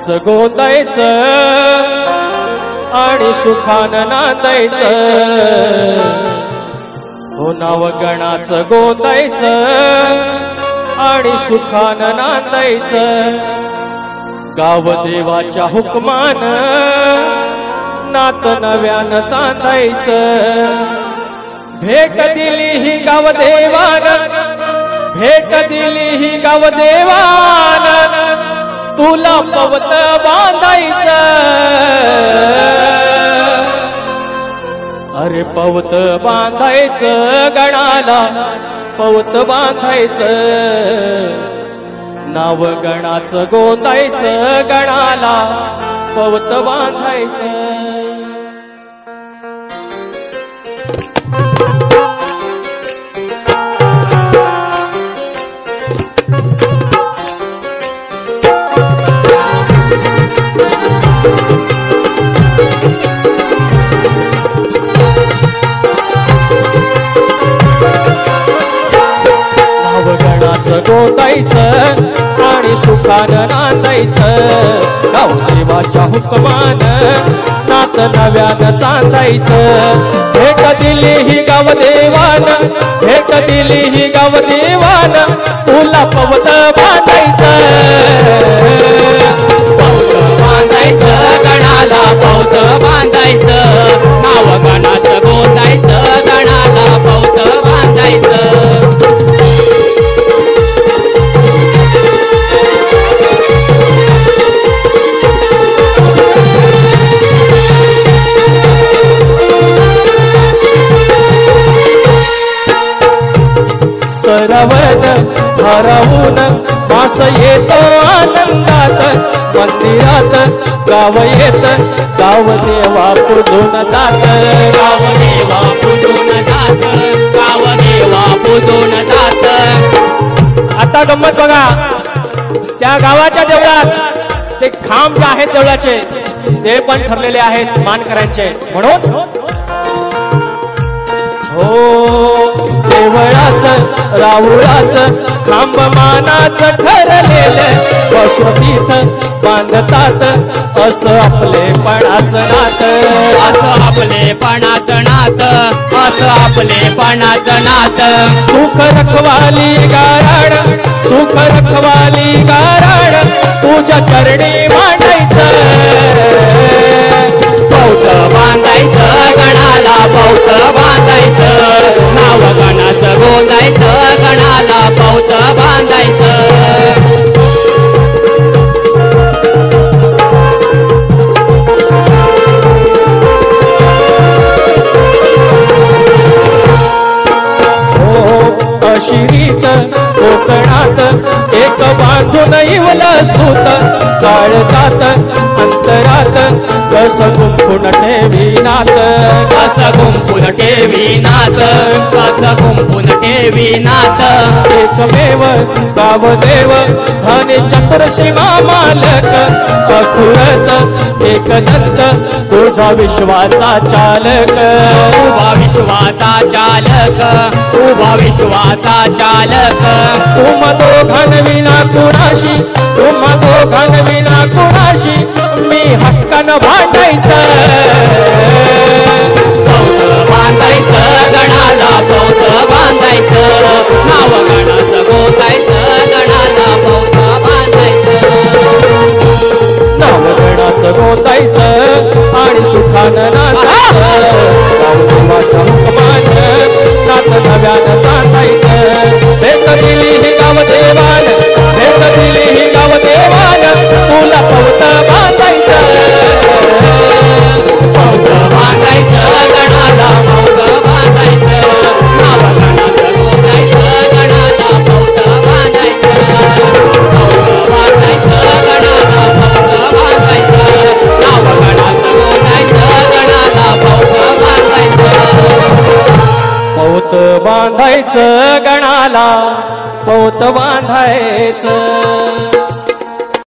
गणाचं गोंदायचं आणि सुखानं नांदायचं हो नाव गणाचं गोंदायचं आणि सुखानं नांदायचं गाव देवाच्या हुकमानं नात नव्यानं सांधायचं भेट दिली ही गाव देवानं भेट दिली ही गाव देवानं तुला पवत बांधायचं अरे पवत बांधायचं गणाला पवत बांधायचं नाव गणाचं गोंदायचं गणाला पवत बांधायचं गोंदायचं आणि सुखानं नांदायचं गाव देवाच्या हुकमानं नात नव्यानं सांधायचं भेट दिली ही गाव देवानं भेट दिली ही गाव देवानं तुला पवत बांधायचं पवत बांधायचं गणाला पवत बांधायचं नाव गणाचं गोंदायचं गणाला पवत बांधायचं सरवन हरवून मास येतो आनंदात मंदिरात गाव येत गाव देवा पूजून जात गाव देवा पूजून जात गाव देवा पूजून जात आता गंमत बघा त्या गावाच्या देवळात ते खांब जे आहेत देवळाचे ते पण ठरलेले आहेत मानकऱ्यांचे म्हणून हो देवळाचं रावळाचं खांब मानाचं ठरलेलं बसतीत बांधतात असं आपलेपणाचं नातं असं आपलेपणाचं नातं असं आपलेपणाचं नातं सुख रखवाली गाराड सुख रखवाली गाराड तुझ्या चरणी मांडायचं पवत बांधायचं गणाला पवत बांधायचं नाव गणाचं गोंदायचं गणाला पवत बांधायचं अशिरीत कोकणात एक बांधून इवलं सूत काळजात अंतरात कसं गुंफून ठेवीनात कसं गुंफून ठेवीनात कसं गुंफून ठेवीनात एकमेव गावदेव धनी चतुर्सीमा मालक अखुरत एकदंत तुझा विश्वाचा चालक उभा विश्वाचा चालक उभा विश्वाचा चालक तुम दोघांविना कुणाशी तुम दोघांविना कुणाशी मी हक्कानं भांडायचं पवत बांधायचं गणाला पवत बांधायचं नाव गणाचं गोंदायचं गणाला पवत बांधायचं नाव गणाचं गोंदायचं आणि सुखानं नांदायचं गाव देवाच्या हुकमानं नात नव्यानं सांधायचं भेट दिली ही गाव देवानं भेट दिली ही गाव देवानं तुला पवत बांधायचं पवत बांधायचं गणाला पवत बांधायचं नाव गणाचं गोंदायचं गणाला पवत बांधायचं पवत बांधायचं गणाला पवत बांधायचं नाव गणाचं गोंदायचं गणाला पवत बांधायचं पवत बांधायचं गणाला पवत बांधायचं